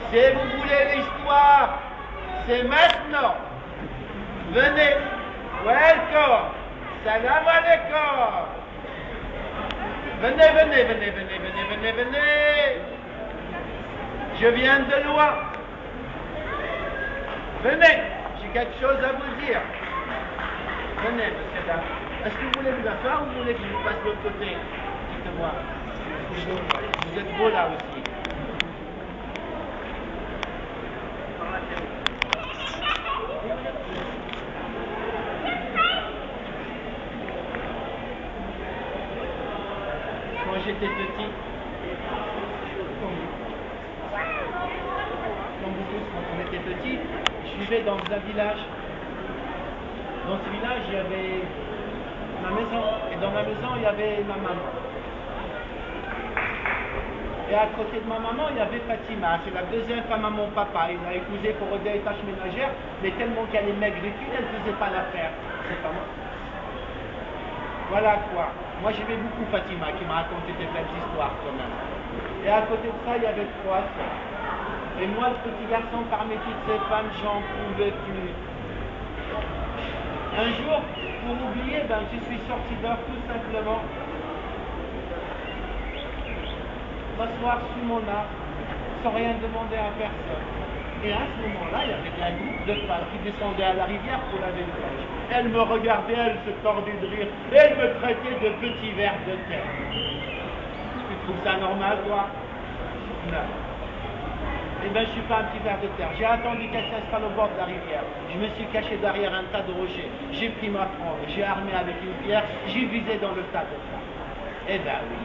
Si vous voulez l'histoire, c'est maintenant. Venez. Welcome. Salam alaikum. Venez, venez, venez, venez, venez, venez, venez. Je viens de loin. Venez. J'ai quelque chose à vous dire. Venez, monsieur dame. Est-ce que vous voulez vous asseoir ou vous voulez que je vous passe de l'autre côté? Dites-moi. Vous êtes beau là aussi. Quand j'étais petit, comme vous tous, quand on était petit, je vivais dans un village. Dans ce village, il y avait ma maison. Et dans ma maison, il y avait ma maman. Et à côté de ma maman, il y avait Fatima. C'est la deuxième femme à mon papa. Il l'a épousée pour aider les tâches ménagères, mais tellement qu'elle est maigritude, elle ne faisait pas l'affaire. C'est pas moi. Voilà quoi. Moi j'aimais beaucoup Fatima qui m'a raconté des belles histoires quand même. Et à côté de ça, il y avait 3 sœurs. Et moi, le petit garçon, parmi toutes ces femmes, j'en pouvais plus. Un jour, pour oublier, je suis sorti dehors tout simplement. M'asseoir sous mon arbre, sans rien demander à personne. Et à ce moment-là, il y avait un groupe de femmes qui descendaient à la rivière pour laver le linge. Elles me regardaient, elles se tordaient de rire, et elles me traitaient de petits vers de terre. Tu trouves ça normal, toi? Non. Eh bien, je ne suis pas un petit ver de terre. J'ai attendu qu'elle s'installe au bord de la rivière. Je me suis caché derrière un tas de rochers. J'ai pris ma fronde, j'ai armé avec une pierre, j'ai visé dans le tas de femmes. Eh bien, oui.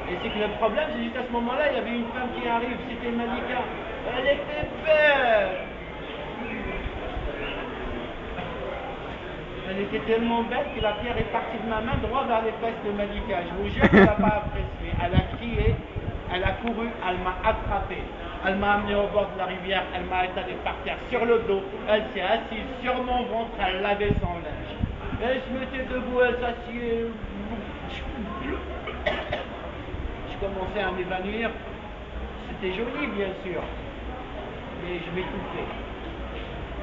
Et c'est que le problème, c'est juste à ce moment-là, il y avait une femme qui arrive, c'était Malika. Elle était belle. Elle était tellement belle que la pierre est partie de ma main droit vers les fesses de Malika. Je vous jure qu'elle n'a pas apprécié. Elle a crié, elle a couru, elle m'a attrapé. Elle m'a amené au bord de la rivière, elle m'a étalé par terre sur le dos. Elle s'est assise sur mon ventre, elle lavait son linge. Elle se mettait debout, elle s'assied. Je commençais à m'évanouir. C'était joli, bien sûr, mais je m'étouffais.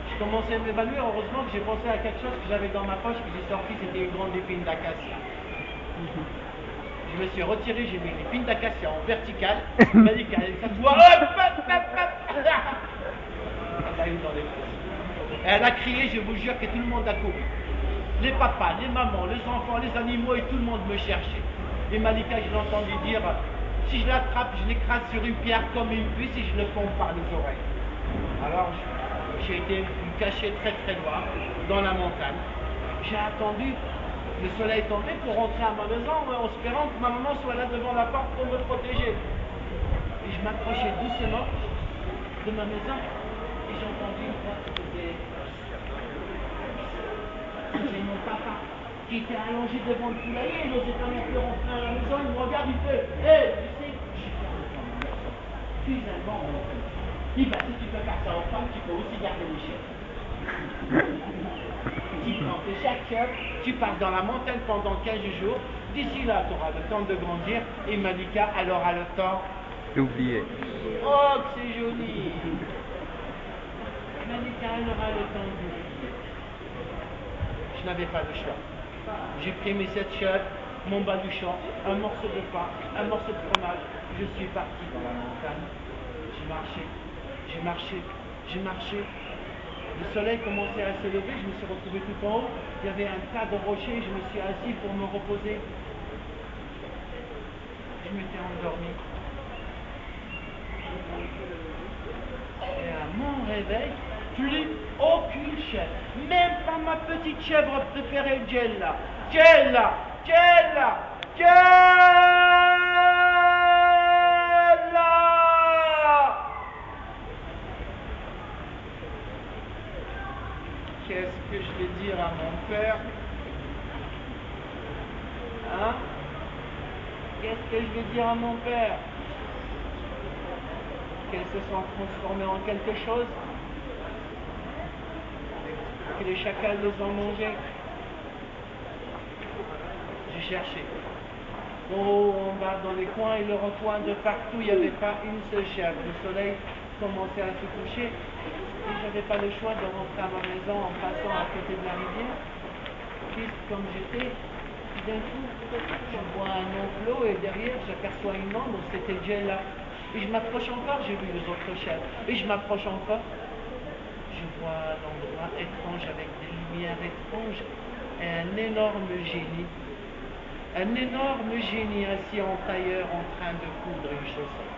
Je commençais à m'évanouir, heureusement que j'ai pensé à quelque chose que j'avais dans ma poche, que j'ai sorti, c'était une grande épine d'acacia. Je me suis retiré, j'ai mis une épine d'acacia en verticale, elle m'a dit qu'elle s'assoit, elle a eu dans les fesses. Elle a crié, je vous jure que tout le monde a couru. Les papas, les mamans, les enfants, les animaux et tout le monde me cherchait. Et Malika, je l'ai entendu dire, si je l'attrape, je l'écrase sur une pierre comme une puce et je le pompe par les oreilles. Alors, j'ai été caché très très loin, dans la montagne. J'ai attendu le soleil tomber pour rentrer à ma maison en espérant que ma maman soit là devant la porte pour me protéger. Et je m'approchais doucement de ma maison et j'ai entendu une voix qui disait... C'était mon papa qui était allongé devant le poulailler, il n'osait pas non plus rentrer à la maison, il me regarde, il fait « Hé, tu sais, je suis fier de toi, mon garçon. Finalement, on fait. Il dit, si tu peux faire ça aux femmes, tu peux aussi garder les chiens. Tu prends tes chaque tu pars dans la montagne pendant 15 jours, d'ici là, tu auras le temps de grandir, et Malika, elle aura le temps d'oublier. Oh, que c'est joli. Malika, elle aura le temps d'oublier. Je n'avais pas le choix. J'ai pris mes 7 chèvres, mon baluchon, un morceau de pain, un morceau de fromage. Je suis parti dans la montagne. J'ai marché, j'ai marché, j'ai marché. Le soleil commençait à se lever, je me suis retrouvé tout en haut. Il y avait un tas de rochers, je me suis assis pour me reposer. Je m'étais endormi. Et à mon réveil, plus aucune chèvre. Même pas ma petite chèvre préférée, Jella. Jella, Jella, Jella. Qu'est-ce que je vais dire à mon père? Hein? Qu'est-ce que je vais dire à mon père? Qu'elles se sont transformées en quelque chose? Que les chacals les ont mangées? J'ai cherché. Oh, en bas dans les coins et le recoin de partout, il n'y avait pas une seule chèvre. Le soleil commençait à se coucher et je n'avais pas le choix de rentrer à ma maison en passant à côté de la rivière. Triste comme j'étais, d'un coup, je vois un enclos et derrière, j'aperçois une ombre, c'était Jella. Et je m'approche encore, j'ai vu les autres chèvres. Et je m'approche encore. Je vois l'endroit étrange avec des lumières étranges et un énorme génie. Un énorme génie assis en tailleur en train de coudre une chaussette.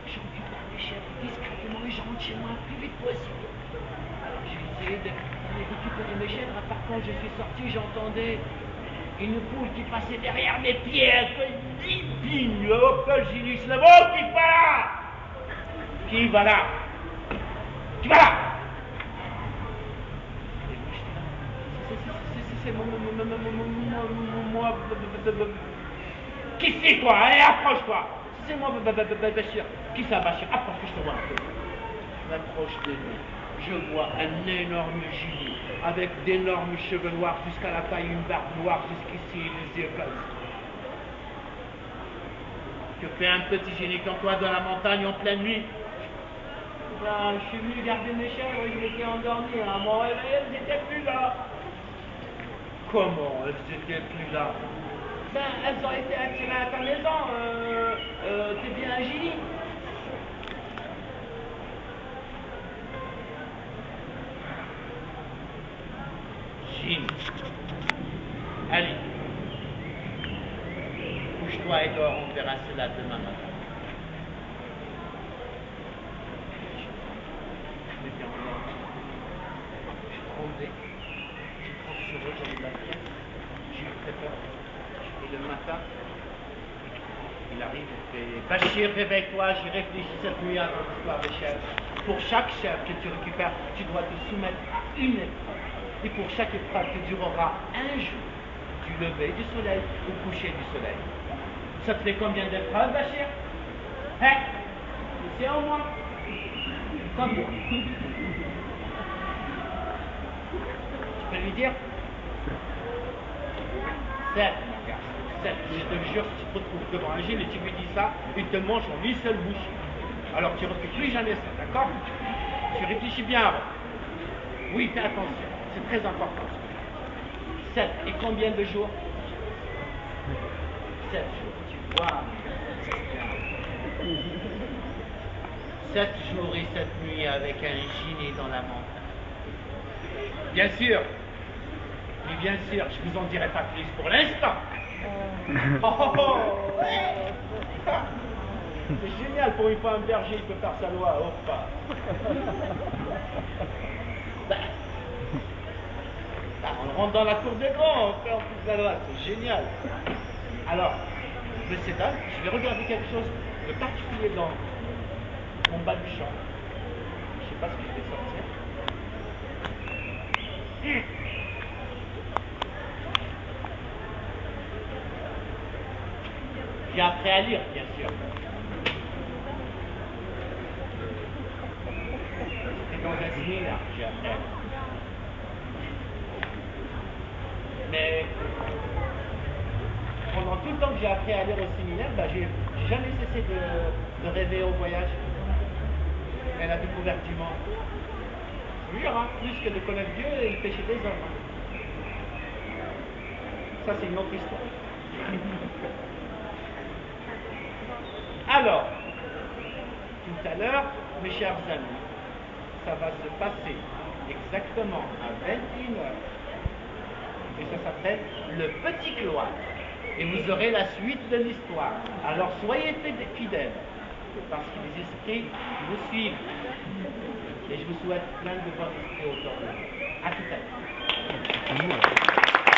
Je récupère les chèvres discrètement et je rentre chez moi le plus vite possible. Alors j'ai essayé de récupérer mes chèvres. Par contre, je suis sorti, j'entendais une poule qui passait derrière mes pieds, elle fait bing, hop là, j'ai dit, c'est bon, qui va là? Qui va là? Et moi, j'étais là, c'est moi, qui c'est toi? Allez, approche-toi! C'est moi, Bachir. Qui ça, Bachir? Approche que je te vois un peu. Je m'approche de lui. Je vois un énorme génie, avec d'énormes cheveux noirs jusqu'à la taille, une barbe noire jusqu'ici et des yeux comme ça. Que fait un petit génie comme toi dans la montagne en pleine nuit? Ben, je suis venu garder mes chèvres et je m'étais endormi. À mon réveil, elles n'étaient plus là. Comment elles n'étaient plus là? Ben, elles ont été attirées à ta maison. T'es bien un génie. Génie. Allez. Couche-toi et dors, on verra cela demain matin. Je m'étais endormi. Je tremblais. Je transpirais, j'avais de la fièvre. J'ai eu très peur. Et le matin, il arrive, il fait Bachir, réveille-toi, j'ai réfléchi cette nuit à ton histoire de chèvre. Pour chaque chèvre que tu récupères, tu dois te soumettre à une épreuve. Et pour chaque épreuve, tu dureras un jour, du lever du soleil au coucher du soleil. Ça te fait combien d'épreuves, Bachir? Hein? C'est en moi. Combien? Tu peux lui dire? 7, mon gars. 7. Je te jure, si tu te retrouves devant un génie et tu lui dis ça, il te mange en une seule bouche. Alors tu ne refais plus jamais ça, d'accord? Tu réfléchis bien avant. Oui, fais attention, c'est très important. 7. Et combien de jours? 7 jours, tu vois. 7 jours et 7 nuits avec un génie dans la montagne. Bien sûr. Mais bien sûr, je ne vous en dirai pas plus pour l'instant. C'est génial pour une fois un berger, il peut faire sa loi, pas. On rentre dans la cour des grands, on fait en plus la loi, c'est génial. Alors, je vais s'éteindre, je vais regarder quelque chose de particulier dans mon bas du champ. Je ne sais pas ce que je vais sortir. J'ai appris à lire, bien sûr. C'était dans un séminaire que j'ai appris à lire. Mais pendant tout le temps que j'ai appris à lire au séminaire, j'ai jamais cessé de rêver au voyage et à la découverte du monde. Je vous jure, hein, plus que de connaître Dieu et le péché des hommes. Ça, c'est une autre histoire. Alors, tout à l'heure, mes chers amis, ça va se passer exactement à 21h. Et ça s'appelle le petit cloître. Et vous aurez la suite de l'histoire. Alors soyez fidèles, parce que les esprits vous suivent. Et je vous souhaite plein de bons esprits autour de vous. À tout à l'heure.